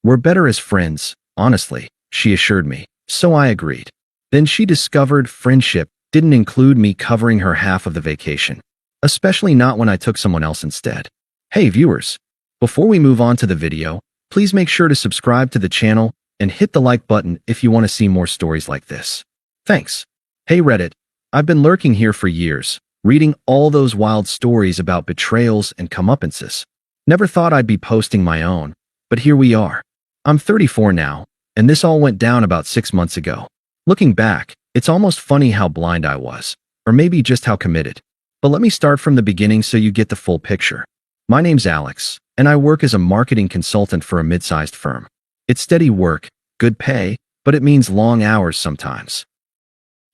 We're better as friends, honestly, she assured me, so I agreed. Then she discovered friendship didn't include me covering her half of the vacation, especially not when I took someone else instead. Hey viewers, before we move on to the video, please make sure to subscribe to the channel and hit the like button if you want to see more stories like this. Thanks. Hey Reddit, I've been lurking here for years, reading all those wild stories about betrayals and comeuppances. Never thought I'd be posting my own, but here we are. I'm 34 now, and this all went down about 6 months ago. Looking back, it's almost funny how blind I was, or maybe just how committed. But let me start from the beginning so you get the full picture. My name's Alex, and I work as a marketing consultant for a mid-sized firm. It's steady work, good pay, but it means long hours sometimes.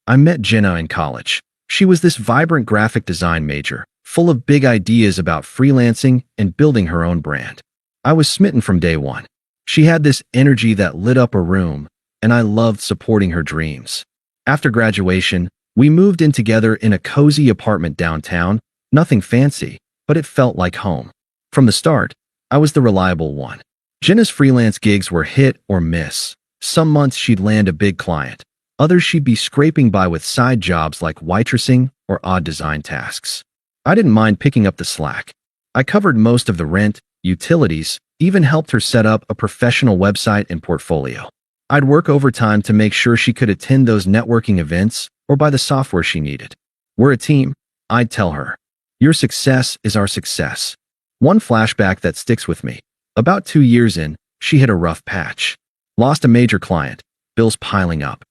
I met Jenna in college. She was this vibrant graphic design major, full of big ideas about freelancing and building her own brand. I was smitten from day one. She had this energy that lit up a room, and I loved supporting her dreams. After graduation, we moved in together in a cozy apartment downtown, nothing fancy, but it felt like home. From the start, I was the reliable one. Jenna's freelance gigs were hit or miss. Some months she'd land a big client. Others she'd be scraping by with side jobs like waitressing or odd design tasks. I didn't mind picking up the slack. I covered most of the rent, utilities, even helped her set up a professional website and portfolio. I'd work overtime to make sure she could attend those networking events or buy the software she needed. We're a team, I'd tell her. Your success is our success. One flashback that sticks with me. About 2 years in, she hit a rough patch. Lost a major client, bills piling up.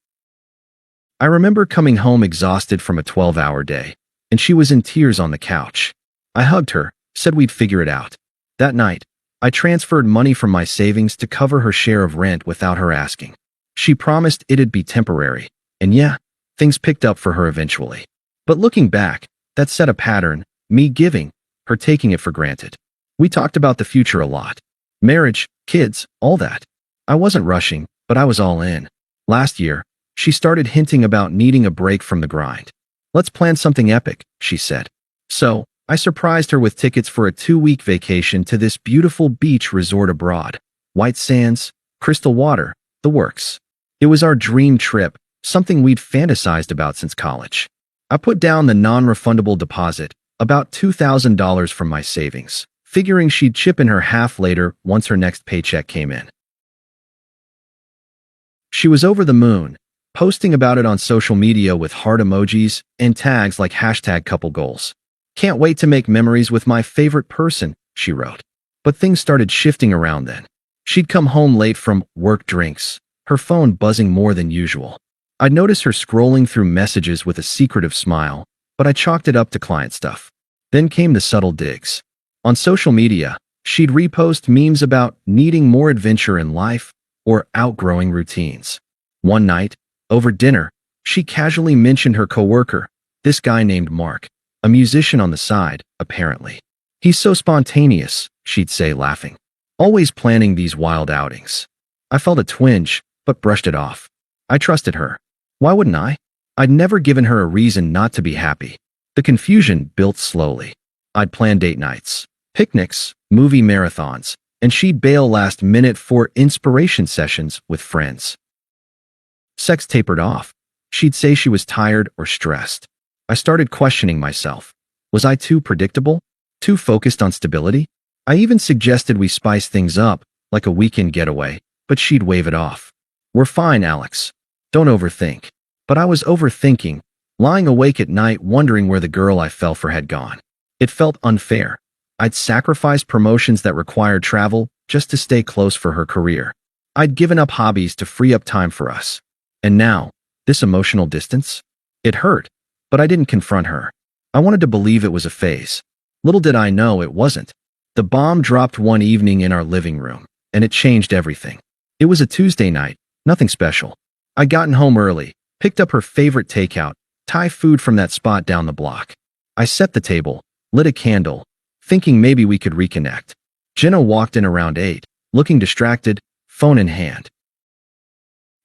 I remember coming home exhausted from a 12-hour day, and she was in tears on the couch. I hugged her, said we'd figure it out. That night, I transferred money from my savings to cover her share of rent without her asking. She promised it'd be temporary, and yeah, things picked up for her eventually. But looking back, that set a pattern, me giving, her taking it for granted. We talked about the future a lot. Marriage, kids, all that. I wasn't rushing, but I was all in. Last year, she started hinting about needing a break from the grind. Let's plan something epic, she said. So, I surprised her with tickets for a 2-week vacation to this beautiful beach resort abroad. White sands, crystal water, the works. It was our dream trip, something we'd fantasized about since college. I put down the non-refundable deposit, about $2,000 from my savings, figuring she'd chip in her half later once her next paycheck came in. She was over the moon, posting about it on social media with heart emojis and tags like #couplegoals. Can't wait to make memories with my favorite person, she wrote. But things started shifting around then. She'd come home late from work drinks, her phone buzzing more than usual. I'd notice her scrolling through messages with a secretive smile, but I chalked it up to client stuff. Then came the subtle digs. On social media, she'd repost memes about needing more adventure in life or outgrowing routines. One night, over dinner, she casually mentioned her coworker, this guy named Mark, a musician on the side, apparently. He's so spontaneous, she'd say, laughing. Always planning these wild outings. I felt a twinge, but brushed it off. I trusted her. Why wouldn't I? I'd never given her a reason not to be happy. The confusion built slowly. I'd plan date nights, picnics, movie marathons, and she'd bail last minute for inspiration sessions with friends. Sex tapered off. She'd say she was tired or stressed. I started questioning myself. Was I too predictable? Too focused on stability? I even suggested we spice things up, like a weekend getaway, but she'd wave it off. We're fine, Alex. Don't overthink. But I was overthinking, lying awake at night wondering where the girl I fell for had gone. It felt unfair. I'd sacrificed promotions that required travel just to stay close for her career. I'd given up hobbies to free up time for us. And now, this emotional distance? It hurt, but I didn't confront her. I wanted to believe it was a phase. Little did I know it wasn't. The bomb dropped one evening in our living room, and it changed everything. It was a Tuesday night, nothing special. I'd gotten home early, picked up her favorite takeout, Thai food from that spot down the block. I set the table, lit a candle, thinking maybe we could reconnect. Jenna walked in around 8, looking distracted, phone in hand.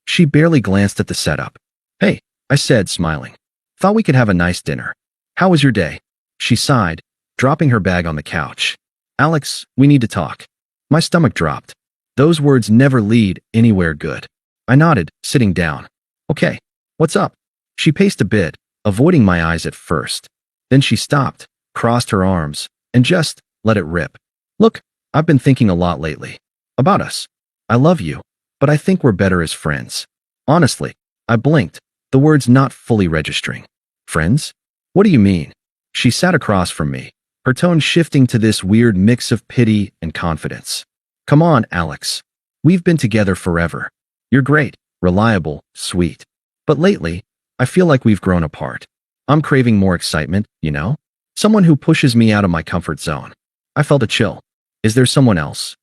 She barely glanced at the setup. Hey, I said, smiling. Thought we could have a nice dinner. How was your day? She sighed, dropping her bag on the couch. Alex, we need to talk. My stomach dropped. Those words never lead anywhere good. I nodded, sitting down. Okay, what's up? She paced a bit, avoiding my eyes at first. Then she stopped, crossed her arms, and just let it rip. Look, I've been thinking a lot lately. About us. I love you, but I think we're better as friends. Honestly, I blinked, the words not fully registering. Friends? What do you mean? She sat across from me, her tone shifting to this weird mix of pity and confidence. Come on, Alex. We've been together forever. You're great, reliable, sweet. But lately, I feel like we've grown apart. I'm craving more excitement, you know? Someone who pushes me out of my comfort zone. I felt a chill. Is there someone else?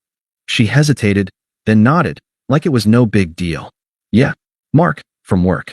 She hesitated, then nodded, like it was no big deal. Yeah, Mark, from work.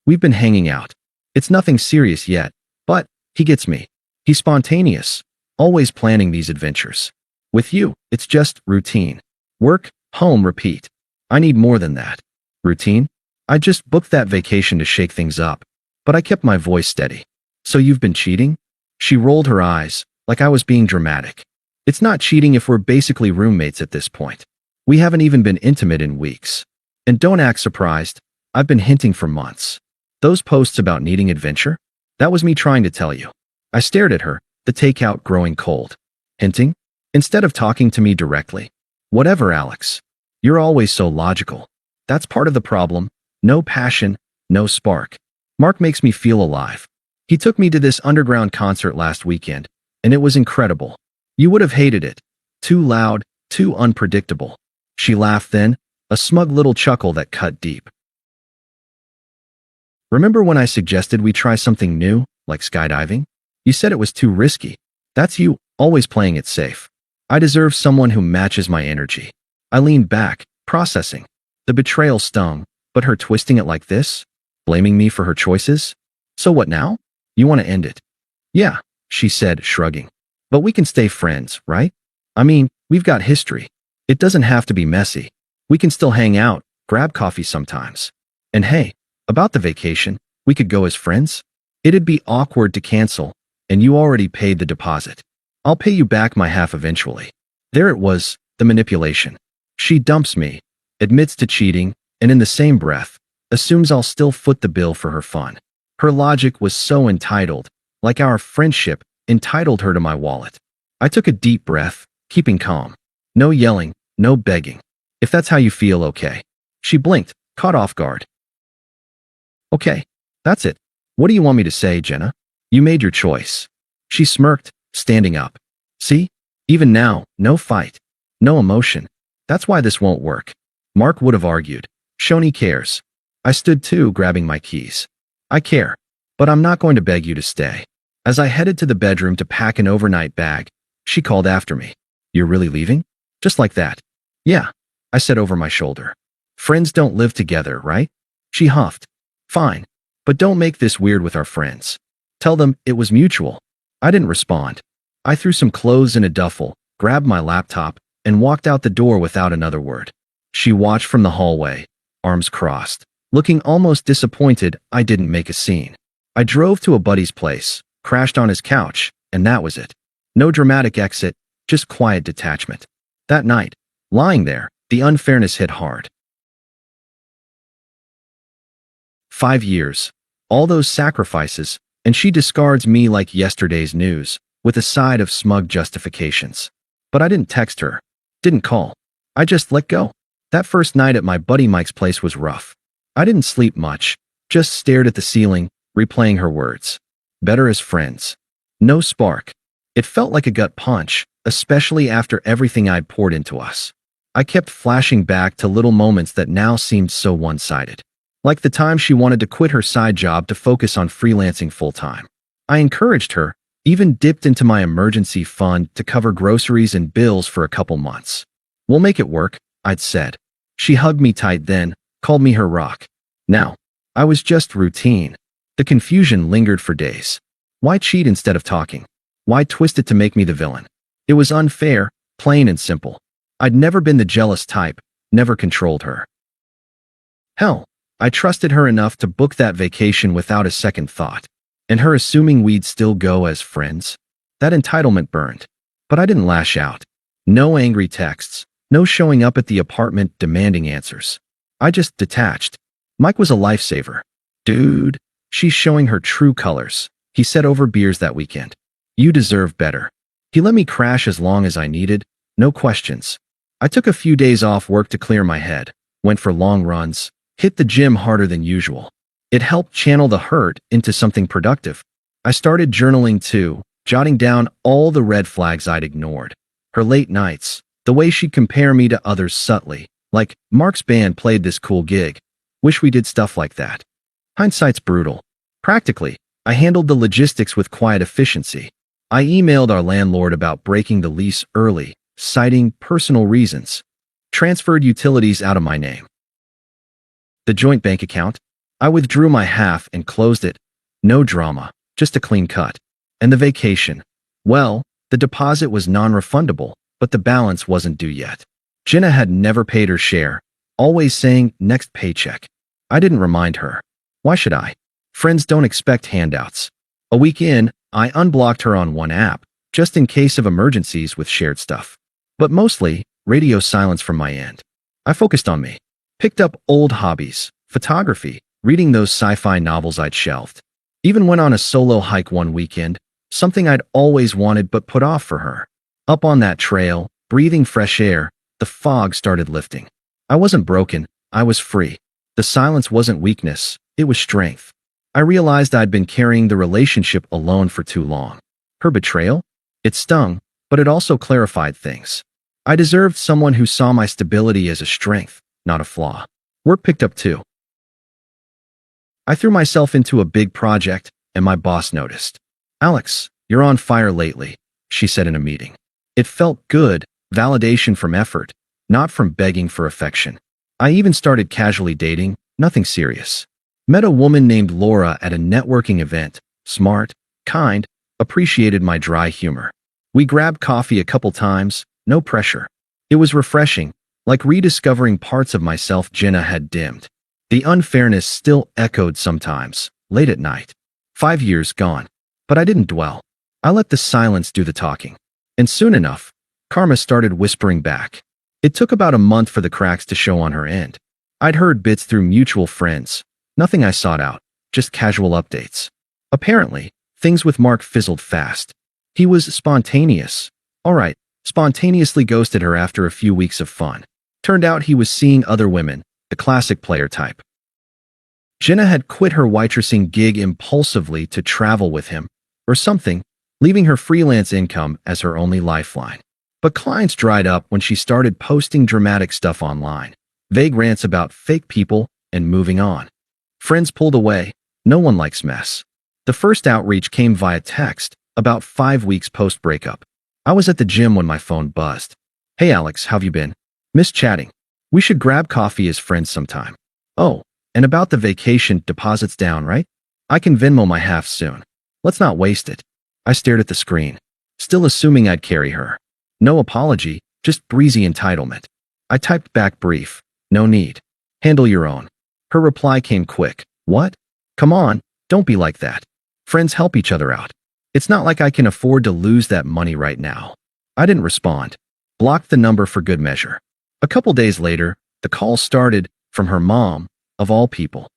We've been hanging out. It's nothing serious yet, but he gets me. He's spontaneous, always planning these adventures. With you, it's just routine. Work, home, repeat. I need more than that. Routine? I just booked that vacation to shake things up, but I kept my voice steady. So you've been cheating? She rolled her eyes, like I was being dramatic. It's not cheating if we're basically roommates at this point. We haven't even been intimate in weeks. And don't act surprised, I've been hinting for months. Those posts about needing adventure? That was me trying to tell you. I stared at her, the takeout growing cold. Hinting? Instead of talking to me directly. Whatever, Alex. You're always so logical. That's part of the problem. No passion, no spark. Mark makes me feel alive. He took me to this underground concert last weekend, and it was incredible. You would have hated it. Too loud, too unpredictable. She laughed then, a smug little chuckle that cut deep. Remember when I suggested we try something new, like skydiving? You said it was too risky. That's you, always playing it safe. I deserve someone who matches my energy. I leaned back, processing. The betrayal stung, but her twisting it like this? Blaming me for her choices? So what now? You want to end it? Yeah, she said, shrugging. But we can stay friends, right? I mean, we've got history. It doesn't have to be messy. We can still hang out, grab coffee sometimes. And hey, about the vacation, we could go as friends? It'd be awkward to cancel, and you already paid the deposit. I'll pay you back my half eventually. There it was, the manipulation. She dumps me, admits to cheating, and in the same breath, assumes I'll still foot the bill for her fun. Her logic was so entitled, like our friendship entitled her to my wallet. I took a deep breath, keeping calm. No yelling, no begging. If that's how you feel, okay. She blinked, caught off guard. Okay, that's it. What do you want me to say, Jenna? You made your choice. She smirked, standing up. See? Even now, no fight. No emotion. That's why this won't work. Mark would have argued. Shoni cares. I stood too, grabbing my keys. I care. But I'm not going to beg you to stay. As I headed to the bedroom to pack an overnight bag, she called after me. You're really leaving? Just like that. Yeah, I said over my shoulder. Friends don't live together, right? She huffed. Fine. But don't make this weird with our friends. Tell them it was mutual. I didn't respond. I threw some clothes in a duffel, grabbed my laptop, and walked out the door without another word. She watched from the hallway, arms crossed, looking almost disappointed I didn't make a scene. I drove to a buddy's place, crashed on his couch, and that was it. No dramatic exit, just quiet detachment. That night, lying there, the unfairness hit hard. 5 years. All those sacrifices, and she discards me like yesterday's news, with a side of smug justifications. But I didn't text her. Didn't call. I just let go. That first night at my buddy Mike's place was rough. I didn't sleep much, just stared at the ceiling, replaying her words. Better as friends. No spark. It felt like a gut punch, especially after everything I'd poured into us. I kept flashing back to little moments that now seemed so one-sided. Like the time she wanted to quit her side job to focus on freelancing full-time. I encouraged her, even dipped into my emergency fund to cover groceries and bills for a couple months. We'll make it work, I'd said. She hugged me tight then, called me her rock. Now, I was just routine. The confusion lingered for days. Why cheat instead of talking? Why twist it to make me the villain? It was unfair, plain and simple. I'd never been the jealous type, never controlled her. Hell, I trusted her enough to book that vacation without a second thought. And her assuming we'd still go as friends? That entitlement burned. But I didn't lash out. No angry texts. No showing up at the apartment demanding answers. I just detached. Mike was a lifesaver. Dude, she's showing her true colors. He said over beers that weekend. You deserve better. He let me crash as long as I needed. No questions. I took a few days off work to clear my head, went for long runs, hit the gym harder than usual. It helped channel the hurt into something productive. I started journaling too, jotting down all the red flags I'd ignored. Her late nights, the way she'd compare me to others subtly, like, Mark's band played this cool gig. Wish we did stuff like that. Hindsight's brutal. Practically, I handled the logistics with quiet efficiency. I emailed our landlord about breaking the lease early, citing personal reasons. Transferred utilities out of my name. The joint bank account? I withdrew my half and closed it. No drama, just a clean cut. And the vacation? Well, the deposit was non-refundable, but the balance wasn't due yet. Jenna had never paid her share, always saying, next paycheck. I didn't remind her. Why should I? Friends don't expect handouts. A week in, I unblocked her on one app, just in case of emergencies with shared stuff. But mostly, radio silence from my end. I focused on me. Picked up old hobbies, photography, reading those sci-fi novels I'd shelved. Even went on a solo hike one weekend, something I'd always wanted but put off for her. Up on that trail, breathing fresh air, the fog started lifting. I wasn't broken, I was free. The silence wasn't weakness, it was strength. I realized I'd been carrying the relationship alone for too long. Her betrayal? It stung, but it also clarified things. I deserved someone who saw my stability as a strength, not a flaw. Work picked up too. I threw myself into a big project, and my boss noticed. Alex, you're on fire lately, she said in a meeting. It felt good, validation from effort, not from begging for affection. I even started casually dating, nothing serious. Met a woman named Laura at a networking event, smart, kind, appreciated my dry humor. We grabbed coffee a couple times, no pressure. It was refreshing, like rediscovering parts of myself Jenna had dimmed. The unfairness still echoed sometimes, late at night. 5 years gone. But I didn't dwell. I let the silence do the talking. And soon enough, karma started whispering back. It took about a month for the cracks to show on her end. I'd heard bits through mutual friends. Nothing I sought out, just casual updates. Apparently, things with Mark fizzled fast. He was spontaneous. All right, spontaneously ghosted her after a few weeks of fun. Turned out he was seeing other women, the classic player type. Jenna had quit her waitressing gig impulsively to travel with him, or something, leaving her freelance income as her only lifeline. But clients dried up when she started posting dramatic stuff online, vague rants about fake people, and moving on. Friends pulled away. No one likes mess. The first outreach came via text, about 5 weeks post-breakup. I was at the gym when my phone buzzed. Hey Alex, how've you been? Missed chatting. We should grab coffee as friends sometime. Oh, and about the vacation, deposits down, right? I can Venmo my half soon. Let's not waste it. I stared at the screen, still assuming I'd carry her. No apology, just breezy entitlement. I typed back brief. No need. Handle your own. Her reply came quick. What? Come on, don't be like that. Friends help each other out. It's not like I can afford to lose that money right now. I didn't respond. Blocked the number for good measure. A couple days later, the call started from her mom, of all people.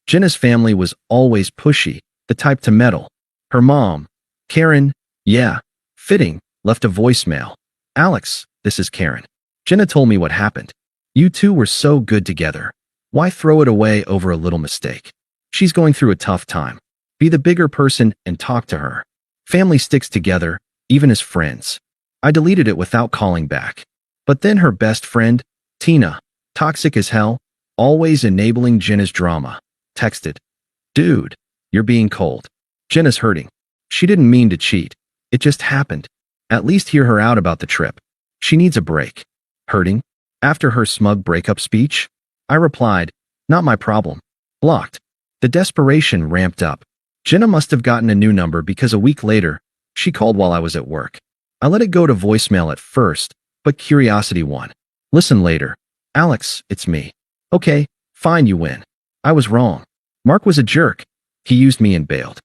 Jenna's family was always pushy, the type to meddle. Her mom, Karen, yeah, fitting, left a voicemail. Alex, this is Karen. Jenna told me what happened. You two were so good together. Why throw it away over a little mistake? She's going through a tough time. Be the bigger person and talk to her. Family sticks together, even as friends. I deleted it without calling back. But then her best friend, Tina, toxic as hell, always enabling Jenna's drama, texted, Dude, you're being cold. Jenna's hurting. She didn't mean to cheat. It just happened. At least hear her out about the trip. She needs a break. Hurting? After her smug breakup speech? I replied, Not my problem. Blocked. The desperation ramped up. Jenna must have gotten a new number because a week later, she called while I was at work. I let it go to voicemail at first, but curiosity won. Listen later. Alex, it's me. Okay, fine, you win. I was wrong. Mark was a jerk. He used me and bailed.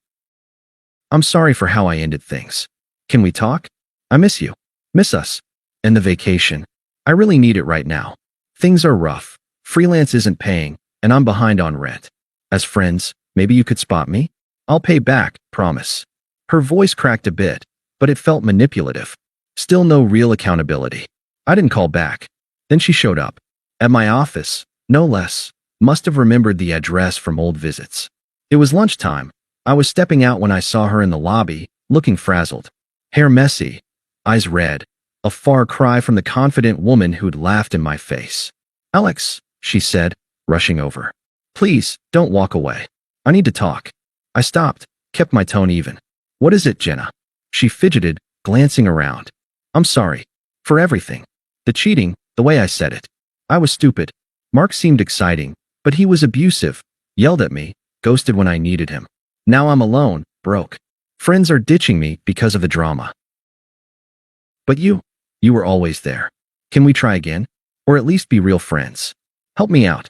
I'm sorry for how I ended things. Can we talk? I miss you. Miss us. And the vacation. I really need it right now. Things are rough. Freelance isn't paying, and I'm behind on rent. As friends, maybe you could spot me? I'll pay back, promise. Her voice cracked a bit, but it felt manipulative. Still no real accountability. I didn't call back. Then she showed up. At my office, no less. Must have remembered the address from old visits. It was lunchtime. I was stepping out when I saw her in the lobby, looking frazzled. Hair messy, eyes red, a far cry from the confident woman who'd laughed in my face. Alex, she said, rushing over. Please, don't walk away. I need to talk. I stopped, kept my tone even. What is it, Jenna? She fidgeted, glancing around. I'm sorry. For everything. The cheating, the way I said it. I was stupid. Mark seemed exciting, but he was abusive, yelled at me, ghosted when I needed him. Now I'm alone, broke. Friends are ditching me because of the drama. But you were always there. Can we try again? Or at least be real friends? Help me out.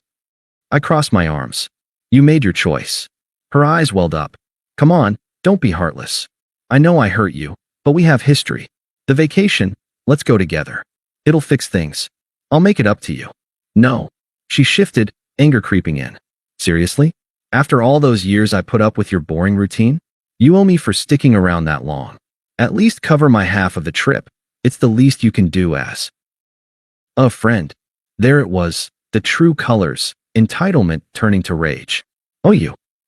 I crossed my arms. You made your choice. Her eyes welled up. Come on, don't be heartless. I know I hurt you, but we have history. The vacation, let's go together. It'll fix things. I'll make it up to you. No. She shifted, anger creeping in. Seriously? After all those years I put up with your boring routine? You owe me for sticking around that long. At least cover my half of the trip. It's the least you can do as a friend. There it was, the true colors, entitlement turning to rage. Oh,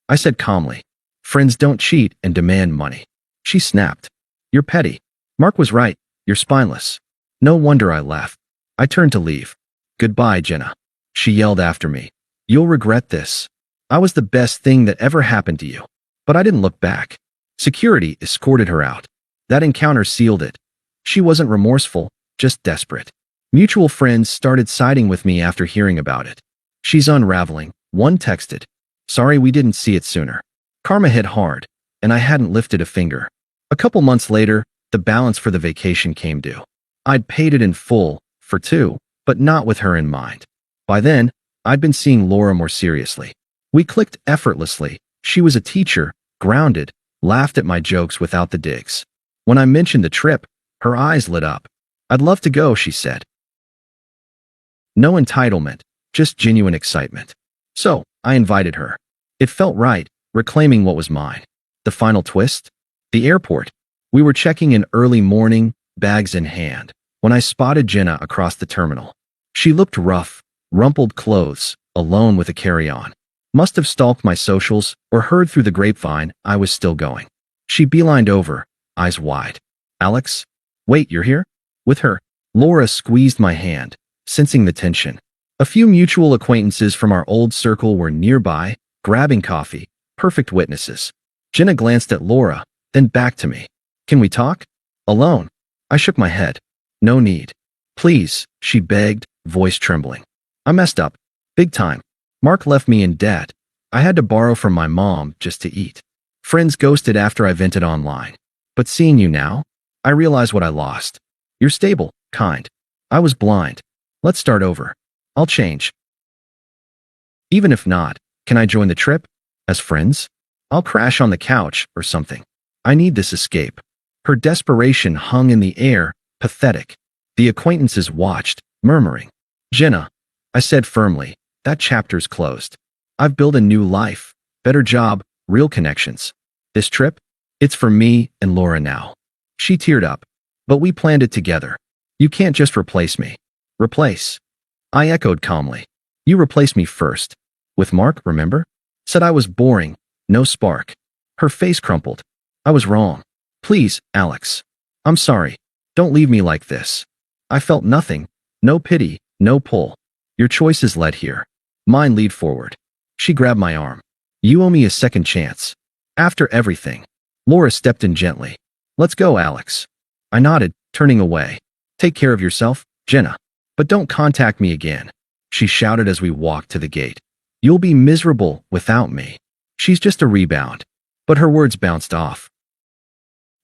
I said calmly. Friends don't cheat and demand money. She snapped. You're petty. Mark was right. You're spineless. No wonder I left. I turned to leave. Goodbye, Jenna. She yelled after me. You'll regret this. I was the best thing that ever happened to you. But I didn't look back. Security escorted her out. That encounter sealed it. She wasn't remorseful, just desperate. Mutual friends started siding with me after hearing about it. She's unraveling. One texted. Sorry we didn't see it sooner. Karma hit hard, and I hadn't lifted a finger. A couple months later, the balance for the vacation came due. I'd paid it in full, for two, but not with her in mind. By then, I'd been seeing Laura more seriously. We clicked effortlessly. She was a teacher, grounded, laughed at my jokes without the digs. When I mentioned the trip, her eyes lit up. I'd love to go, she said. No entitlement, just genuine excitement. So, I invited her. It felt right, reclaiming what was mine. The final twist? The airport. We were checking in early morning, bags in hand, when I spotted Jenna across the terminal. She looked rough, rumpled clothes, alone with a carry-on. Must have stalked my socials or heard through the grapevine I was still going. She beelined over, eyes wide. Alex? Wait, you're here? With her. Laura squeezed my hand, sensing the tension. A few mutual acquaintances from our old circle were nearby, grabbing coffee, perfect witnesses. Jenna glanced at Laura, then back to me. Can we talk? Alone? I shook my head. No need. Please, she begged, voice trembling. I messed up. Big time. Mark left me in debt. I had to borrow from my mom just to eat. Friends ghosted after I vented online. But seeing you now, I realize what I lost. You're stable, kind. I was blind. Let's start over. I'll change. Even if not, can I join the trip? As friends? I'll crash on the couch or something. I need this escape. Her desperation hung in the air, pathetic. The acquaintances watched, murmuring. Jenna, I said firmly, that chapter's closed. I've built a new life, better job, real connections. This trip? It's for me and Laura now. She teared up. But we planned it together. You can't just replace me. Replace. I echoed calmly. You replaced me first. With Mark, remember? Said I was boring, no spark. Her face crumpled. I was wrong. Please, Alex. I'm sorry. Don't leave me like this. I felt nothing. No pity, no pull. Your choices led here. Mine lead forward. She grabbed my arm. You owe me a second chance. After everything. Laura stepped in gently. Let's go, Alex. I nodded, turning away. Take care of yourself, Jenna. But don't contact me again. She shouted as we walked to the gate. You'll be miserable without me. She's just a rebound. But her words bounced off.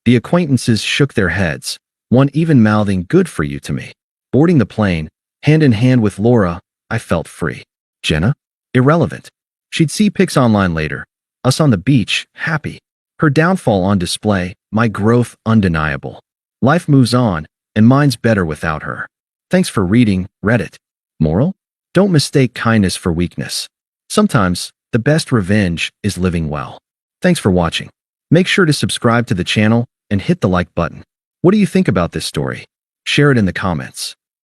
The acquaintances shook their heads, one even mouthing good for you to me. Boarding the plane, hand in hand with Laura, I felt free. Jenna? Irrelevant. She'd see pics online later. Us on the beach, happy. Her downfall on display, my growth undeniable. Life moves on, and mine's better without her. Thanks for reading, Reddit. Moral? Don't mistake kindness for weakness. Sometimes, the best revenge is living well. Thanks for watching. Make sure to subscribe to the channel and hit the like button. What do you think about this story? Share it in the comments.